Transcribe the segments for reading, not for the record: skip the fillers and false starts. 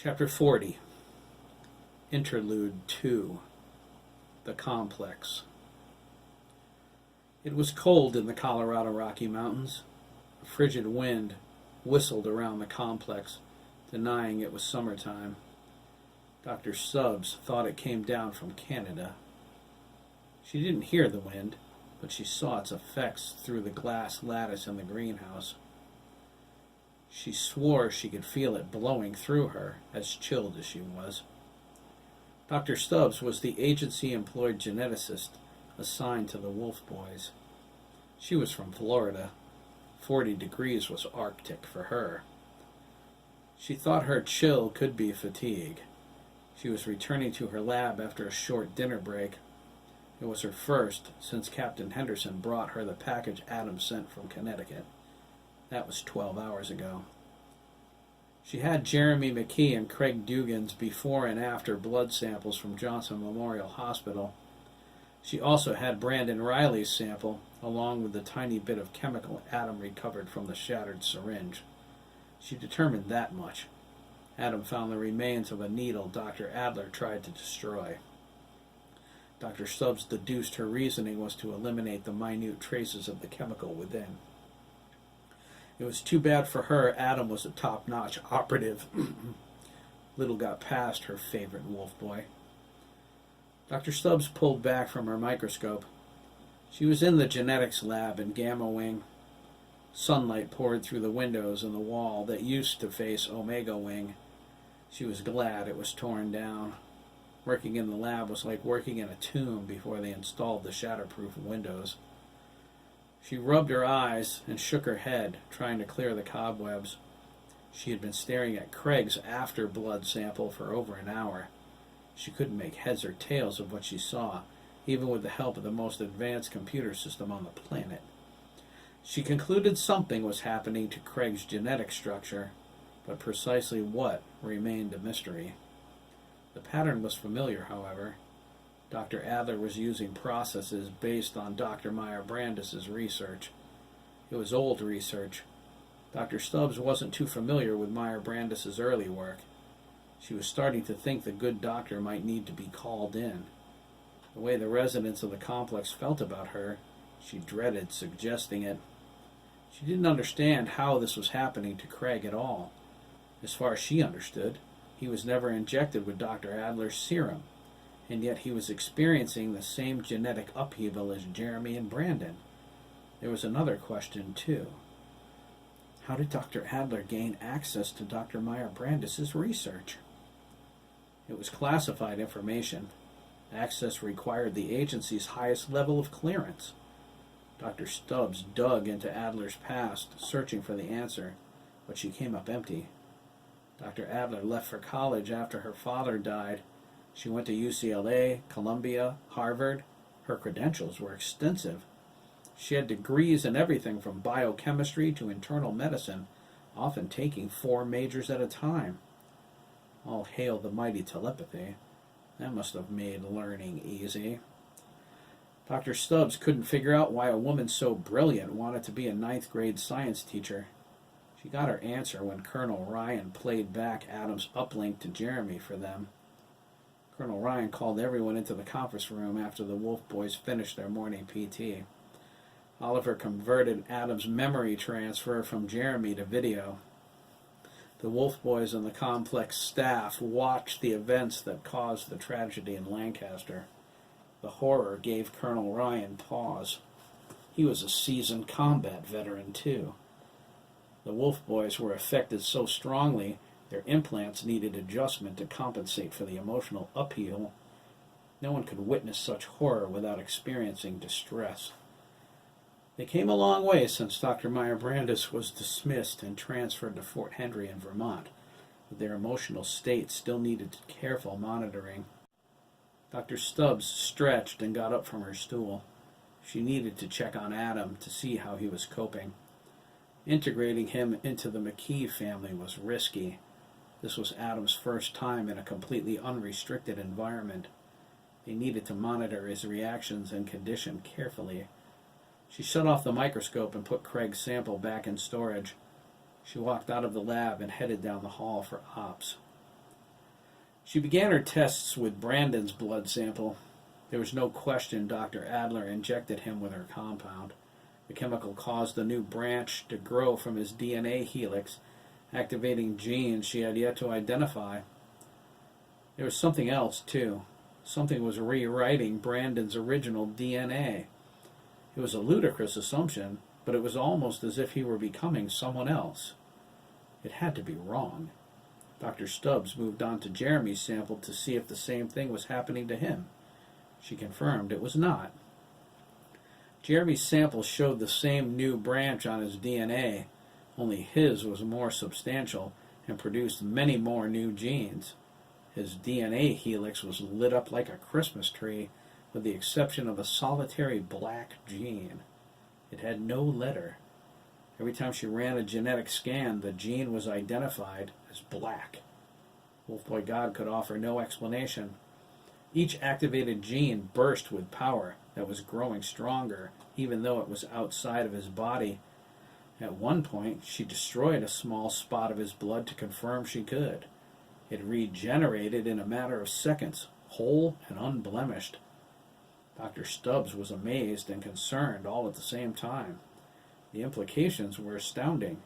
Chapter 40, Interlude 2, The Complex. It was cold in the Colorado Rocky Mountains. A frigid wind whistled around the complex, denying it was summertime. Dr. Stubbs thought it came down from Canada. She didn't hear the wind, but she saw its effects through the glass lattice in the greenhouse. She swore she could feel it blowing through her, as chilled as she was. Dr. Stubbs was the agency-employed geneticist assigned to the Wolf Boys. She was from Florida. 40 degrees was Arctic for her. She thought her chill could be fatigue. She was returning to her lab after a short dinner break. It was her first since Captain Henderson brought her the package Adam sent from Connecticut. That was 12 hours ago. She had Jeremy McKee and Craig Dugan's before and after blood samples from Johnson Memorial Hospital. She also had Brandon Riley's sample, along with the tiny bit of chemical Adam recovered from the shattered syringe. She determined that much. Adam found the remains of a needle Dr. Adler tried to destroy. Dr. Stubbs deduced her reasoning was to eliminate the minute traces of the chemical within. It was too bad for her Adam was a top-notch operative. Little got past her favorite wolf boy. Dr. Stubbs pulled back from her microscope. She was in the genetics lab in Gamma Wing. Sunlight poured through the windows in the wall that used to face Omega Wing. She was glad it was torn down. Working in the lab was like working in a tomb before they installed the shatterproof windows. She rubbed her eyes and shook her head, trying to clear the cobwebs. She had been staring at Craig's after-blood sample for over an hour. She couldn't make heads or tails of what she saw, even with the help of the most advanced computer system on the planet. She concluded something was happening to Craig's genetic structure, but precisely what remained a mystery. The pattern was familiar, however. Dr. Adler was using processes based on Dr. Meyer Brandis' research. It was old research. Dr. Stubbs wasn't too familiar with Meyer Brandis' early work. She was starting to think the good doctor might need to be called in. The way the residents of the complex felt about her, she dreaded suggesting it. She didn't understand how this was happening to Craig at all. As far as she understood, he was never injected with Dr. Adler's serum, and yet he was experiencing the same genetic upheaval as Jeremy and Brandon. There was another question, too. How did Dr. Adler gain access to Dr. Meyer Brandis' research? It was classified information. Access required the agency's highest level of clearance. Dr. Stubbs dug into Adler's past, searching for the answer, but she came up empty. Dr. Adler left for college after her father died. She went to UCLA, Columbia, Harvard. Her credentials were extensive. She had degrees in everything from biochemistry to internal medicine, often taking 4 majors at a time. All hail the mighty telepathy. That must have made learning easy. Dr. Stubbs couldn't figure out why a woman so brilliant wanted to be a 9th grade science teacher. She got her answer when Colonel Ryan played back Adam's uplink to Jeremy for them. Colonel Ryan called everyone into the conference room after the Wolf Boys finished their morning PT. Oliver converted Adam's memory transfer from Jeremy to video. The Wolf Boys and the complex staff watched the events that caused the tragedy in Lancaster. The horror gave Colonel Ryan pause. He was a seasoned combat veteran, too. The Wolf Boys were affected so strongly their implants needed adjustment to compensate for the emotional upheaval. No one could witness such horror without experiencing distress. They came a long way since Dr. Meyer Brandis was dismissed and transferred to Fort Henry in Vermont, but their emotional state still needed careful monitoring. Dr. Stubbs stretched and got up from her stool. She needed to check on Adam to see how he was coping. Integrating him into the McKee family was risky. This was Adam's first time in a completely unrestricted environment. They needed to monitor his reactions and condition carefully. She shut off the microscope and put Craig's sample back in storage. She walked out of the lab and headed down the hall for ops. She began her tests with Brandon's blood sample. There was no question Dr. Adler injected him with her compound. The chemical caused a new branch to grow from his DNA helix, activating genes she had yet to identify. There was something else, too. Something was rewriting Brandon's original DNA. It was a ludicrous assumption, but it was almost as if he were becoming someone else. It had to be wrong. Dr. Stubbs moved on to Jeremy's sample to see if the same thing was happening to him. She confirmed it was not. Jeremy's sample showed the same new branch on his DNA, only his was more substantial and produced many more new genes. His DNA helix was lit up like a Christmas tree, with the exception of a solitary black gene. It had no letter. Every time she ran a genetic scan, the gene was identified as black. Wolfboy God could offer no explanation. Each activated gene burst with power that was growing stronger, even though it was outside of his body. At one point, she destroyed a small spot of his blood to confirm she could. It regenerated in a matter of seconds, whole and unblemished. Dr. Stubbs was amazed and concerned all at the same time. The implications were astounding.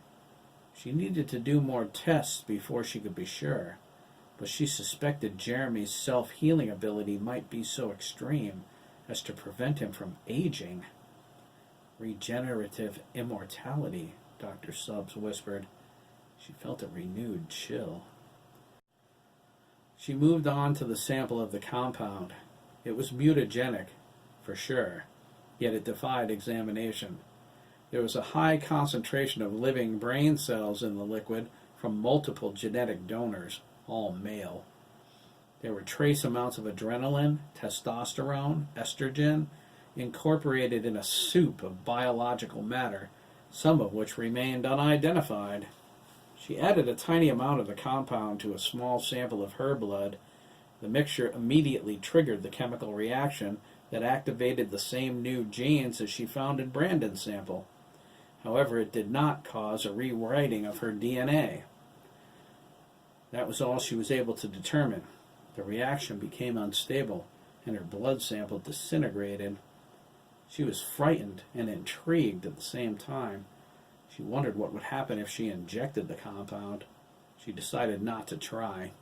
She needed to do more tests before she could be sure, but she suspected Jeremy's self-healing ability might be so extreme as to prevent him from aging. Regenerative immortality, Dr. Stubbs whispered. She felt a renewed chill. She moved on to the sample of the compound. It was mutagenic, for sure, yet it defied examination. There was a high concentration of living brain cells in the liquid from multiple genetic donors, all male. There were trace amounts of adrenaline, testosterone, estrogen, incorporated in a soup of biological matter, some of which remained unidentified. She added a tiny amount of the compound to a small sample of her blood. The mixture immediately triggered the chemical reaction that activated the same new genes as she found in Brandon's sample. However, it did not cause a rewriting of her DNA. That was all she was able to determine. The reaction became unstable, and her blood sample disintegrated. She was frightened and intrigued at the same time. She wondered what would happen if she injected the compound. She decided not to try.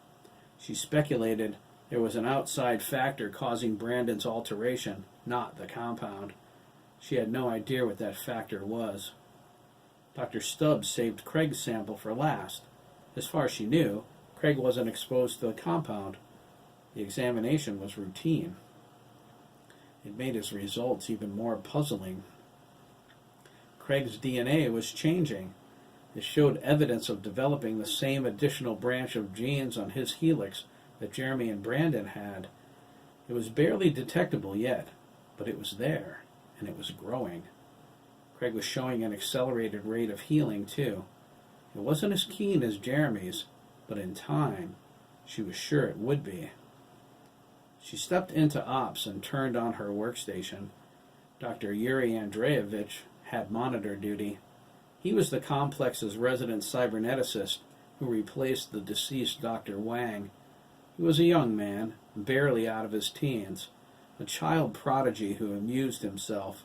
She speculated there was an outside factor causing Brandon's alteration, not the compound. She had no idea what that factor was. Dr. Stubbs saved Craig's sample for last. As far as she knew, Craig wasn't exposed to the compound. The examination was routine. It made his results even more puzzling. Craig's DNA was changing. It showed evidence of developing the same additional branch of genes on his helix that Jeremy and Brandon had. It was barely detectable yet, but it was there, and it was growing. Craig was showing an accelerated rate of healing, too. It wasn't as keen as Jeremy's, but in time, she was sure it would be. She stepped into ops and turned on her workstation. Dr. Yuri Andreevich had monitor duty. He was the complex's resident cyberneticist who replaced the deceased Dr. Wang. He was a young man, barely out of his teens, a child prodigy who amused himself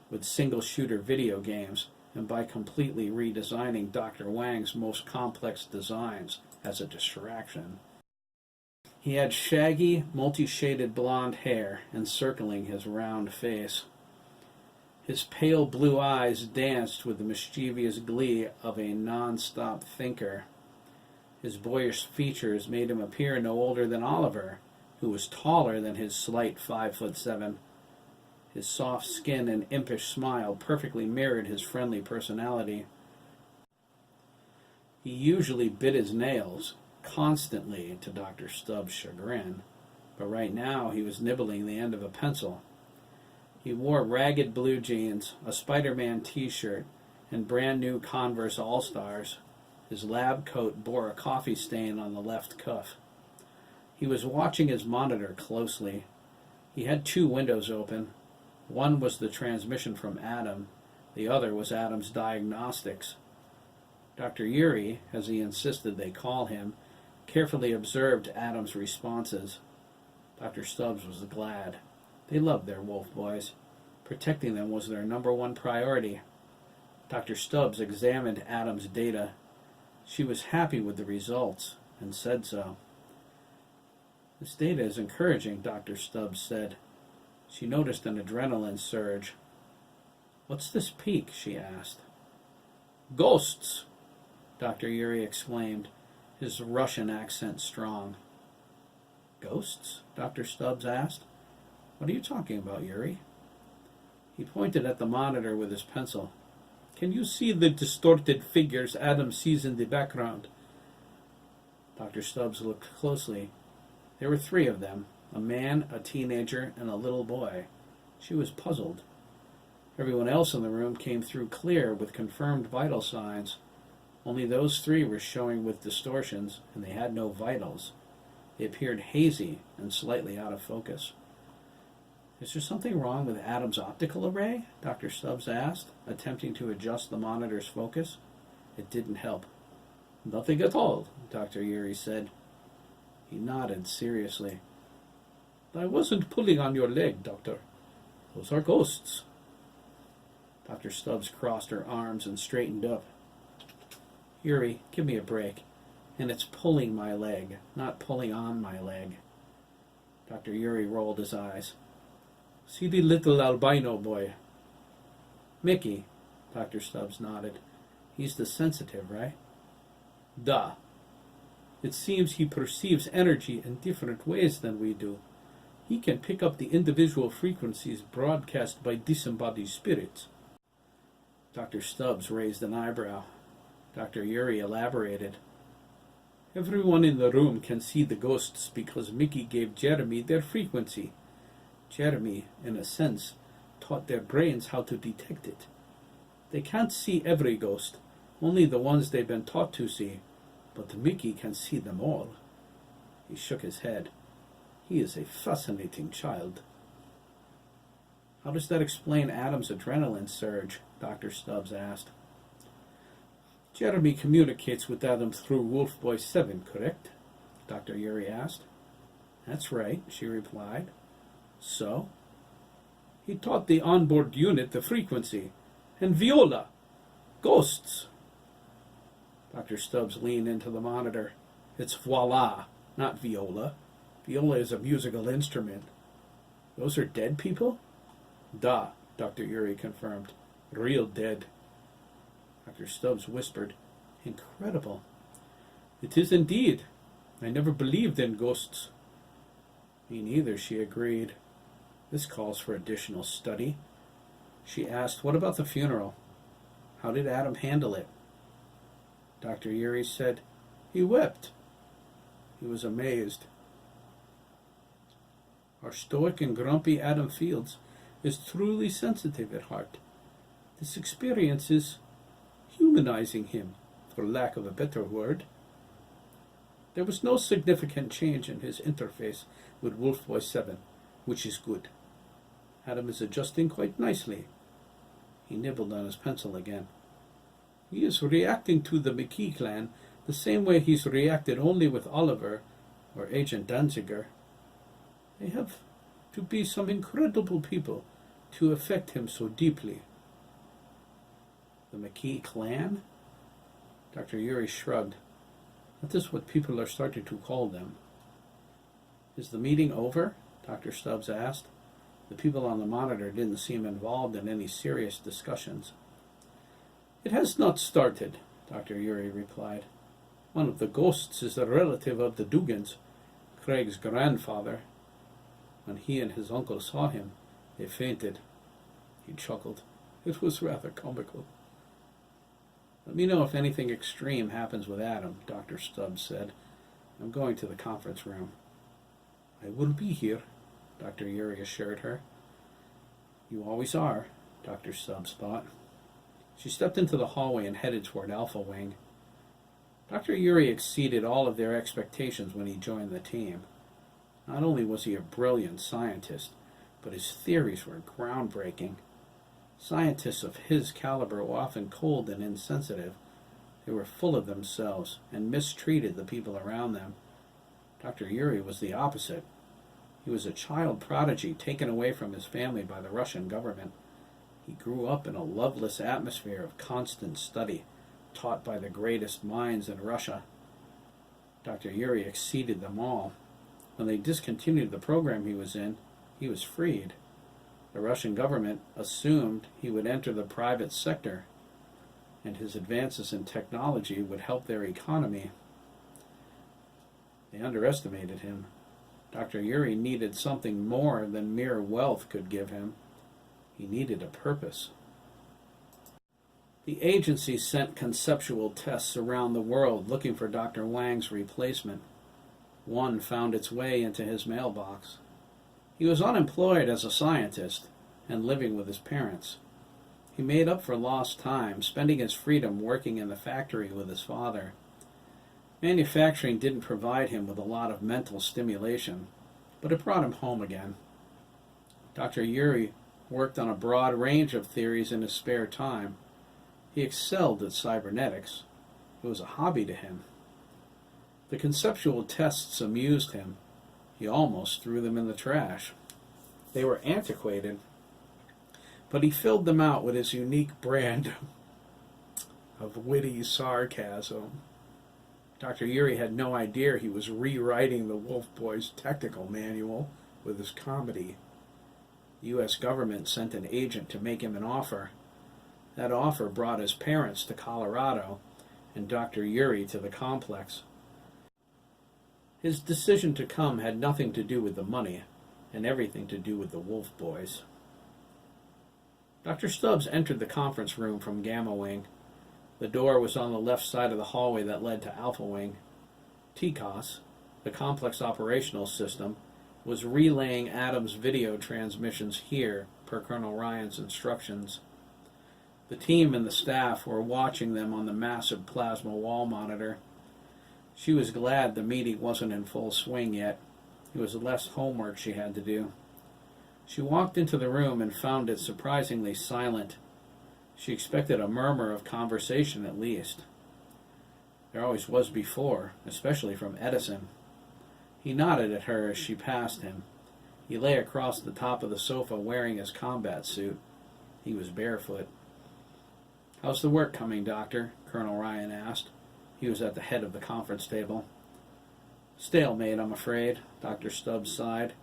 with single-shooter video games and by completely redesigning Dr. Wang's most complex designs as a distraction. He had shaggy, multi-shaded blonde hair encircling his round face. His pale blue eyes danced with the mischievous glee of a non-stop thinker. His boyish features made him appear no older than Oliver, who was taller than his slight 5'7". His soft skin and impish smile perfectly mirrored his friendly personality. He usually bit his nails, constantly to Dr. Stubbs' chagrin, but right now he was nibbling the end of a pencil. He wore ragged blue jeans, a Spider-Man t-shirt, and brand new Converse All-Stars. His lab coat bore a coffee stain on the left cuff. He was watching his monitor closely. He had two windows open. One was the transmission from Adam. The other was Adam's diagnostics. Dr. Yuri, as he insisted they call him, carefully observed Adam's responses. Dr. Stubbs was glad. They loved their wolf boys. Protecting them was their number one priority. Dr. Stubbs examined Adam's data. She was happy with the results and said so. "This data is encouraging," Dr. Stubbs said. She noticed an adrenaline surge. "What's this peak?" she asked. "Ghosts!" Dr. Urey exclaimed, his Russian accent strong. "Ghosts?" Dr. Stubbs asked. "What are you talking about, Urey?" He pointed at the monitor with his pencil. "Can you see the distorted figures Adam sees in the background?" Dr. Stubbs looked closely. There were 3 of them, a man, a teenager, and a little boy. She was puzzled. Everyone else in the room came through clear with confirmed vital signs. Only those 3 were showing with distortions, and they had no vitals. They appeared hazy and slightly out of focus. "Is there something wrong with Adam's optical array?" Dr. Stubbs asked, attempting to adjust the monitor's focus. It didn't help. "Nothing at all," Dr. Urey said. He nodded seriously. "I wasn't pulling on your leg, Doctor. Those are ghosts." Dr. Stubbs crossed her arms and straightened up. "Urey, give me a break. And it's pulling my leg, not pulling on my leg." Dr. Urey rolled his eyes. "See the little albino boy?" "Mickey," Dr. Stubbs nodded. "He's the sensitive, right?" "Da. It seems he perceives energy in different ways than we do. He can pick up the individual frequencies broadcast by disembodied spirits." Dr. Stubbs raised an eyebrow. Dr. Urey elaborated. "Everyone in the room can see the ghosts because Mickey gave Jeremy their frequency. Jeremy, in a sense, taught their brains how to detect it. They can't see every ghost, only the ones they've been taught to see, but Mickey can see them all." He shook his head. "He is a fascinating child." "How does that explain Adam's adrenaline surge?" Dr. Stubbs asked. "Jeremy communicates with Adam through Wolf Boy 7, correct?" Dr. Urey asked. "That's right," she replied. "So?" "He taught the onboard unit the frequency. And Viola! Ghosts!" Dr. Stubbs leaned into the monitor. "It's voila, not viola. Viola is a musical instrument." "Those are dead people?" "Da," Dr. Urey confirmed. "Real dead." Dr. Stubbs whispered, "Incredible." "It is indeed. I never believed in ghosts." "Me neither," she agreed. "This calls for additional study." She asked, "What about the funeral? How did Adam handle it?" Dr. Urey said, "He wept." He was amazed. "Our stoic and grumpy Adam Fields is truly sensitive at heart. This experience is humanizing him, for lack of a better word." There was no significant change in his interface with Wolf Boy 7, which is good. Adam is adjusting quite nicely. He nibbled on his pencil again. "He is reacting to the McKee clan the same way he's reacted only with Oliver or Agent Danziger. They have to be some incredible people to affect him so deeply." "The McKee clan?" Dr. Urey shrugged. "That is what people are starting to call them." "Is the meeting over?" Dr. Stubbs asked. The people on the monitor didn't seem involved in any serious discussions. "It has not started," Dr. Urey replied. "One of the ghosts is a relative of the Dugans, Craig's grandfather. When he and his uncle saw him, they fainted." He chuckled. "It was rather comical." "Let me know if anything extreme happens with Adam," Dr. Stubbs said. "I'm going to the conference room." "I will be here," Dr. Urey assured her. "You always are," Dr. Stubbs thought. She stepped into the hallway and headed toward Alpha Wing. Dr. Urey exceeded all of their expectations when he joined the team. Not only was he a brilliant scientist, but his theories were groundbreaking. Scientists of his caliber were often cold and insensitive, They were full of themselves and mistreated the people around them. Dr. Yuri was the opposite. He was a child prodigy taken away from his family by the Russian government. He grew up in a loveless atmosphere of constant study, taught by the greatest minds in Russia. Dr. Yuri exceeded them all. When they discontinued the program he was in, he was freed. The Russian government assumed he would enter the private sector, and his advances in technology would help their economy. They underestimated him. Dr. Yuri needed something more than mere wealth could give him. He needed a purpose. The agency sent conceptual tests around the world looking for Dr. Wang's replacement. One found its way into his mailbox. He was unemployed as a scientist and living with his parents. He made up for lost time, spending his freedom working in the factory with his father. Manufacturing didn't provide him with a lot of mental stimulation, but it brought him home again. Dr. Yuri worked on a broad range of theories in his spare time. He excelled at cybernetics. It was a hobby to him. The conceptual tests amused him. He almost threw them in the trash. They were antiquated, but he filled them out with his unique brand of witty sarcasm. Dr. Yuri had no idea he was rewriting the Wolf Boys' technical manual with his comedy. The U.S. government sent an agent to make him an offer. That offer brought his parents to Colorado and Dr. Yuri to the complex. His decision to come had nothing to do with the money and everything to do with the Wolf Boys. Dr. Stubbs entered the conference room from Gamma Wing. The door was on the left side of the hallway that led to Alpha Wing. TCOS, the complex operational system, was relaying Adams' video transmissions here per Colonel Ryan's instructions. The team and the staff were watching them on the massive plasma wall monitor. She was glad the meeting wasn't in full swing yet. It was less homework she had to do. She walked into the room and found it surprisingly silent. She expected a murmur of conversation at least. There always was before, especially from Edison. He nodded at her as she passed him. He lay across the top of the sofa wearing his combat suit. He was barefoot. "How's the work coming, Doctor?" Colonel Ryan asked. He was at the head of the conference table. "Stalemate, I'm afraid," Dr. Stubbs sighed.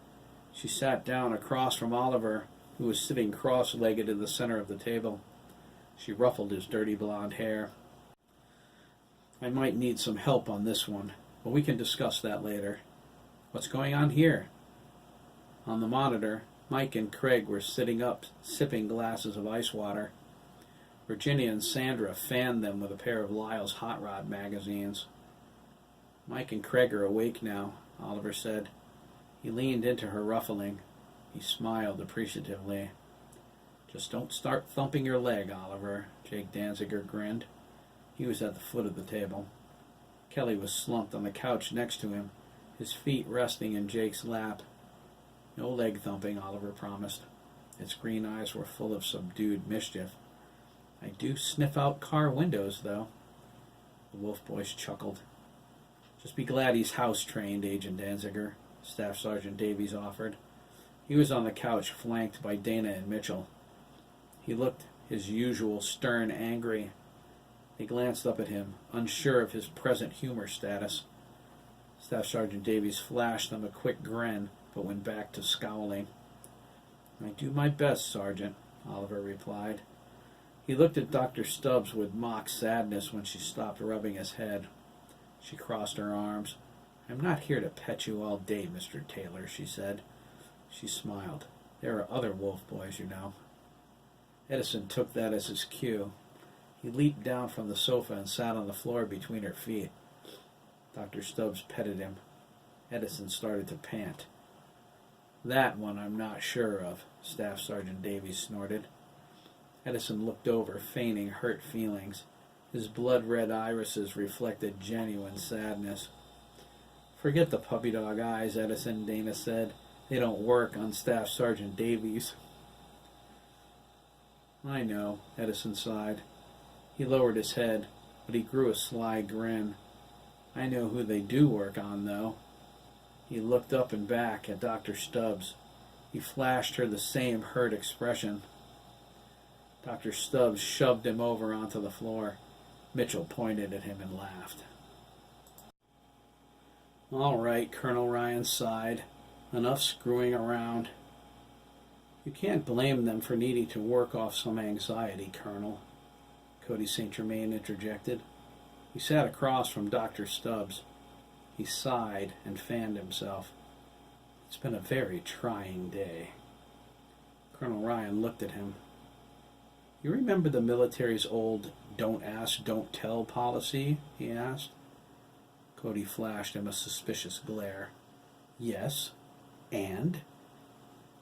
She sat down across from Oliver, who was sitting cross-legged in the center of the table. She ruffled his dirty blonde hair. "I might need some help on this one, but we can discuss that later. What's going on here?" On the monitor, Mike and Craig were sitting up, sipping glasses of ice water. Virginia and Sandra fanned them with a pair of Lyle's Hot Rod magazines. "Mike and Craig are awake now," Oliver said. He leaned into her ruffling. He smiled appreciatively. "Just don't start thumping your leg, Oliver," Jake Danziger grinned. He was at the foot of the table. Kelly was slumped on the couch next to him, his feet resting in Jake's lap. "No leg thumping," Oliver promised. Its green eyes were full of subdued mischief. "I do sniff out car windows, though." The Wolf Boys chuckled. "Just be glad he's house-trained, Agent Danziger," Staff Sergeant Davies offered. He was on the couch, flanked by Dana and Mitchell. He looked his usual stern angry. They glanced up at him, unsure of his present humor status. Staff Sergeant Davies flashed them a quick grin, but went back to scowling. "I do my best, Sergeant," Oliver replied. He looked at Dr. Stubbs with mock sadness when she stopped rubbing his head. She crossed her arms. "I'm not here to pet you all day, Mr. Taylor," she said. She smiled. "There are other Wolf Boys, you know." Edison took that as his cue. He leaped down from the sofa and sat on the floor between her feet. Dr. Stubbs petted him. Edison started to pant. "That one I'm not sure of," Staff Sergeant Davies snorted. Edison looked over, feigning hurt feelings. His blood-red irises reflected genuine sadness. "Forget the puppy dog eyes, Edison," Dana said. "They don't work on Staff Sergeant Davies." "I know," Edison sighed. He lowered his head. but he grew a sly grin. I know who they do work on, though. He looked up and back at Dr. Stubbs. He flashed her the same hurt expression. Dr. Stubbs shoved him over onto the floor. Mitchell pointed at him and laughed. All right, Colonel Ryan sighed. Enough screwing around. You can't blame them for needing to work off some anxiety, Colonel, Cody St. Germain interjected. He sat across from Dr. Stubbs. He sighed and fanned himself. It's been a very trying day. Colonel Ryan looked at him. You remember the military's old don't ask, don't tell policy? He asked. Cody flashed him a suspicious glare. Yes, and?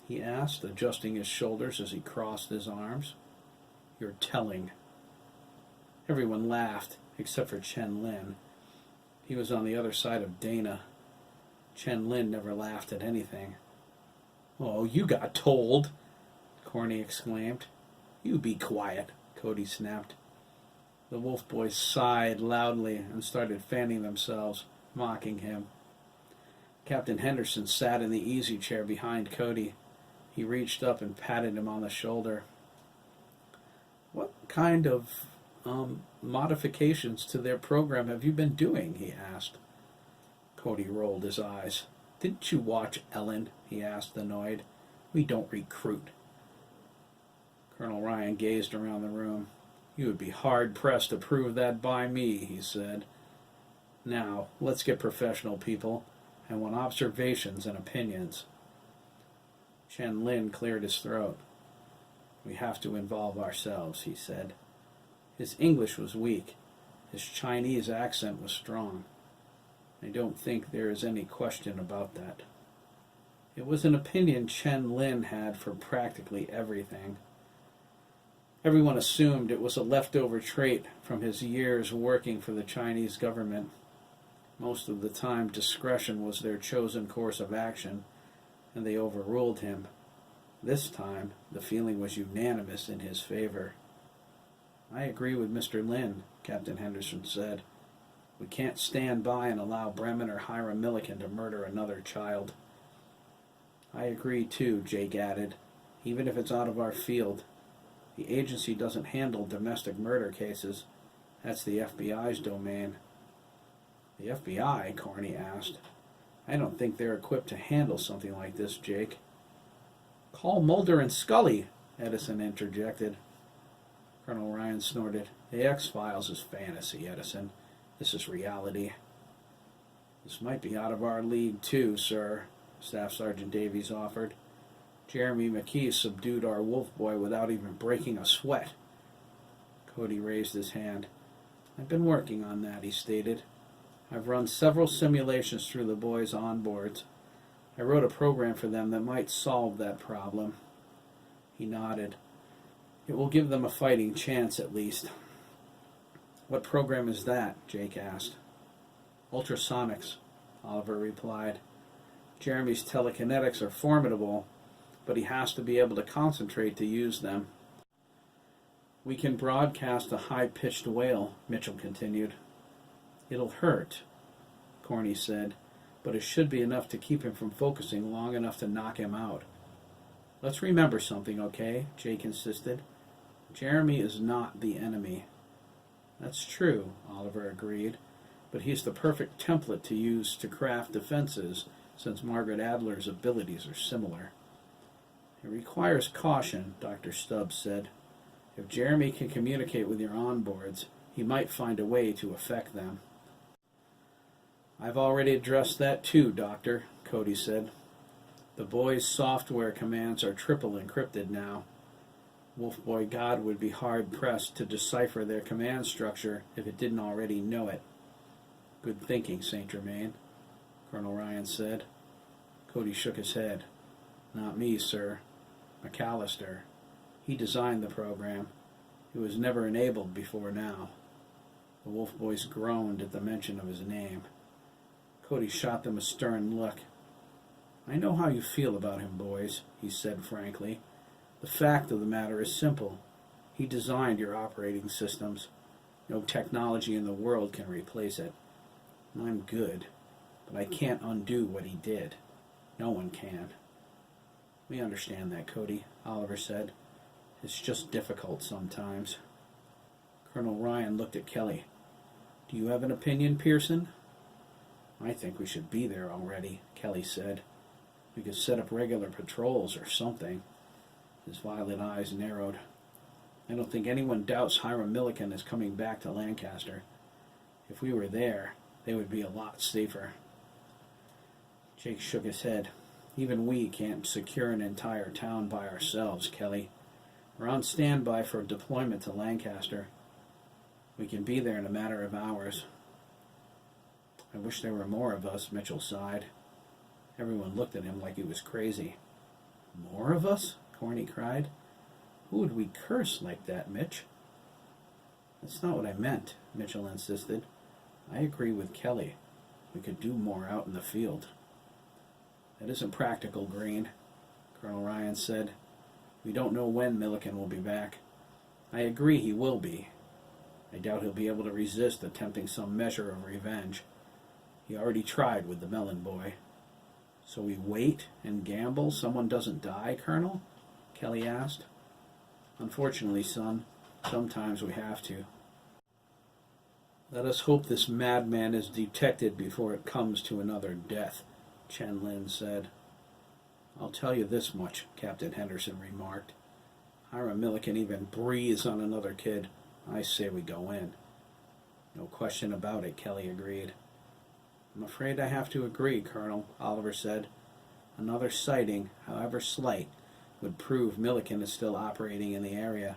He asked, adjusting his shoulders as he crossed his arms. You're telling. Everyone laughed, except for Chen Lin. He was on the other side of Dana. Chen Lin never laughed at anything. Oh, you got told, Corny exclaimed. You be quiet, Cody snapped. The wolf boys sighed loudly and started fanning themselves, mocking him. Captain Henderson sat in the easy chair behind Cody. He reached up and patted him on the shoulder. What kind of modifications to their program have you been doing? He asked. Cody rolled his eyes. Didn't you watch Ellen? He asked, annoyed. We don't recruit. Colonel Ryan gazed around the room. You would be hard-pressed to prove that by me, he said. Now, let's get professional, people. I want observations and opinions. Chen Lin cleared his throat. We have to involve ourselves, he said. His English was weak. His Chinese accent was strong. I don't think there is any question about that. It was an opinion Chen Lin had for practically everything. Everyone assumed it was a leftover trait from his years working for the Chinese government. Most of the time, discretion was their chosen course of action, and they overruled him. This time, the feeling was unanimous in his favor. I agree with Mr. Lin, Captain Henderson said. We can't stand by and allow Bremen or Hiram Milliken to murder another child. I agree too, Jake added, even if it's out of our field. The agency doesn't handle domestic murder cases. That's the FBI's domain. The FBI? Corny asked. I don't think they're equipped to handle something like this, Jake. Call Mulder and Scully, Edison interjected. Colonel Ryan snorted. The X-Files is fantasy, Edison. This is reality. This might be out of our league, too, sir, Staff Sergeant Davies offered. Jeremy McKee subdued our wolf boy without even breaking a sweat. Cody raised his hand. I've been working on that, he stated. I've run several simulations through the boys' onboards. I wrote a program for them that might solve that problem. He nodded. It will give them a fighting chance, at least. What program is that? Jake asked. Ultrasonics, Oliver replied. Jeremy's telekinetics are formidable, but he has to be able to concentrate to use them. We can broadcast a high-pitched wail, Mitchell continued. It'll hurt, Corny said, but it should be enough to keep him from focusing long enough to knock him out. Let's remember something, okay? Jake insisted. Jeremy is not the enemy. That's true, Oliver agreed, but he's the perfect template to use to craft defenses, since Margaret Adler's abilities are similar. It requires caution, Dr. Stubbs said. If Jeremy can communicate with your onboards, he might find a way to affect them. I've already addressed that too, Doctor, Cody said. The boys' software commands are triple encrypted now. Wolfboy God would be hard-pressed to decipher their command structure if it didn't already know it. Good thinking, St. Germain, Colonel Ryan said. Cody shook his head. Not me, sir. McAllister. He designed the program. It was never enabled before now. The wolf boys groaned at the mention of his name. Cody shot them a stern look. I know how you feel about him, boys, he said frankly. The fact of the matter is simple. He designed your operating systems. No technology in the world can replace it. I'm good, but I can't undo what he did. No one can. We understand that, Cody, Oliver said. It's just difficult sometimes. Colonel Ryan looked at Kelly. Do you have an opinion, Pearson? I think we should be there already, Kelly said. We could set up regular patrols or something. His violet eyes narrowed. I don't think anyone doubts Hiram Milliken is coming back to Lancaster. If we were there, they would be a lot safer. Jake shook his head. Even we can't secure an entire town by ourselves, Kelly. We're on standby for deployment to Lancaster. We can be there in a matter of hours. I wish there were more of us, Mitchell sighed. Everyone looked at him like he was crazy. More of us? Corny cried. Who would we curse like that, Mitch? That's not what I meant, Mitchell insisted. I agree with Kelly. We could do more out in the field. That isn't practical, Green, Colonel Ryan said. We don't know when Milliken will be back. I agree he will be. I doubt he'll be able to resist attempting some measure of revenge. He already tried with the Melon Boy. So we wait and gamble someone doesn't die, Colonel? Kelly asked. Unfortunately, son, sometimes we have to. Let us hope this madman is detected before it comes to another death, Chen Lin said. I'll tell you this much, Captain Henderson remarked. Hiram Milliken even breathes on another kid. I say we go in. No question about it, Kelly agreed. I'm afraid I have to agree, Colonel, Oliver said. Another sighting, however slight, would prove Milliken is still operating in the area.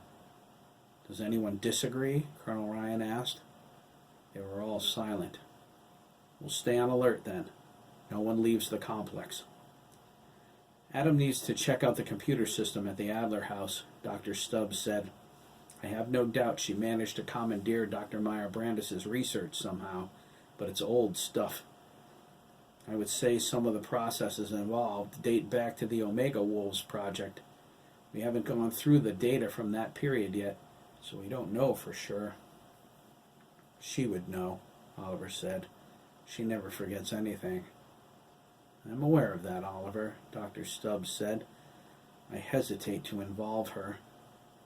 Does anyone disagree? Colonel Ryan asked. They were all silent. We'll stay on alert then. No one leaves the complex. Adam needs to check out the computer system at the Adler house, Dr. Stubbs said. I have no doubt she managed to commandeer Dr. Meyer Brandis' research somehow, but it's old stuff. I would say some of the processes involved date back to the Omega Wolves project. We haven't gone through the data from that period yet, so we don't know for sure. She would know, Oliver said. She never forgets anything. I'm aware of that, Oliver, Dr. Stubbs said. I hesitate to involve her.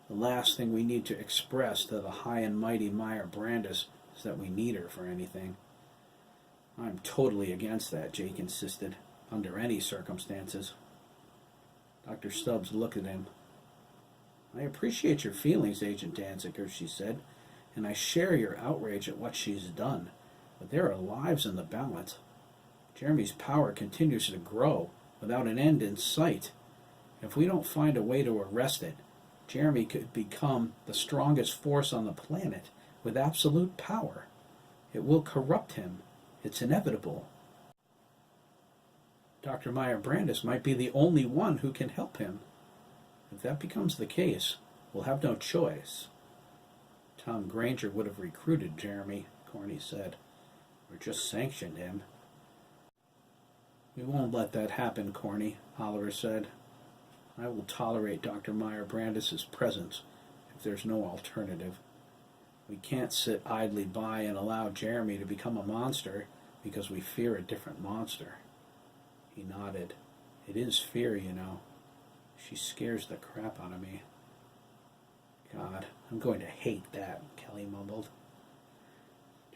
The last thing we need to express to the high and mighty Meyer Brandis is that we need her for anything. I'm totally against that, Jake insisted, under any circumstances. Dr. Stubbs looked at him. I appreciate your feelings, Agent Danziger, she said, and I share your outrage at what she's done, but there are lives in the balance. Jeremy's power continues to grow without an end in sight. If we don't find a way to arrest it, Jeremy could become the strongest force on the planet with absolute power. It will corrupt him. It's inevitable. Dr. Meyer Brandis might be the only one who can help him. If that becomes the case, we'll have no choice. Tom Granger would have recruited Jeremy, Corny said, or just sanctioned him. We won't let that happen, Corny, Oliver said. I will tolerate Dr. Meyer Brandis' presence if there's no alternative. We can't sit idly by and allow Jeremy to become a monster because we fear a different monster. He nodded. It is fear, you know. She scares the crap out of me. God, I'm going to hate that, Kelly mumbled.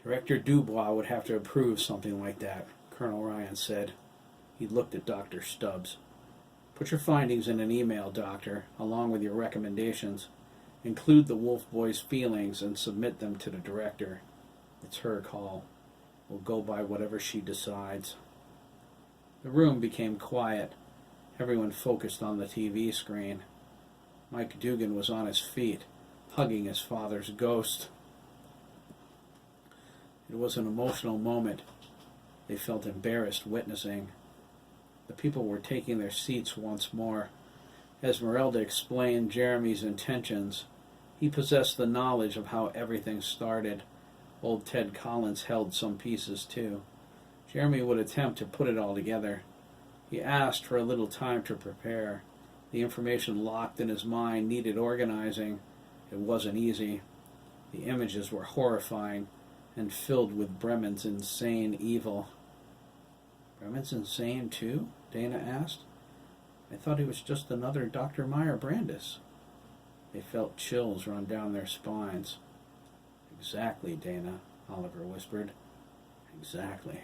Director Dubois would have to approve something like that, Colonel Ryan said. He looked at Dr. Stubbs. Put your findings in an email, Doctor, along with your recommendations. Include the Wolf Boy's feelings and submit them to the director. It's her call. We'll go by whatever she decides. The room became quiet. Everyone focused on the TV screen. Mike Dugan was on his feet, hugging his father's ghost. It was an emotional moment they felt embarrassed witnessing. The people were taking their seats once more. Esmeralda explained Jeremy's intentions. He possessed the knowledge of how everything started. Old Ted Collins held some pieces too. Jeremy would attempt to put it all together. He asked for a little time to prepare. The information locked in his mind needed organizing. It wasn't easy. The images were horrifying and filled with Bremen's insane evil. Bremen's insane too? Dana asked. I thought he was just another Dr. Meyer Brandis. They felt chills run down their spines. Exactly, Dana, Oliver whispered. Exactly.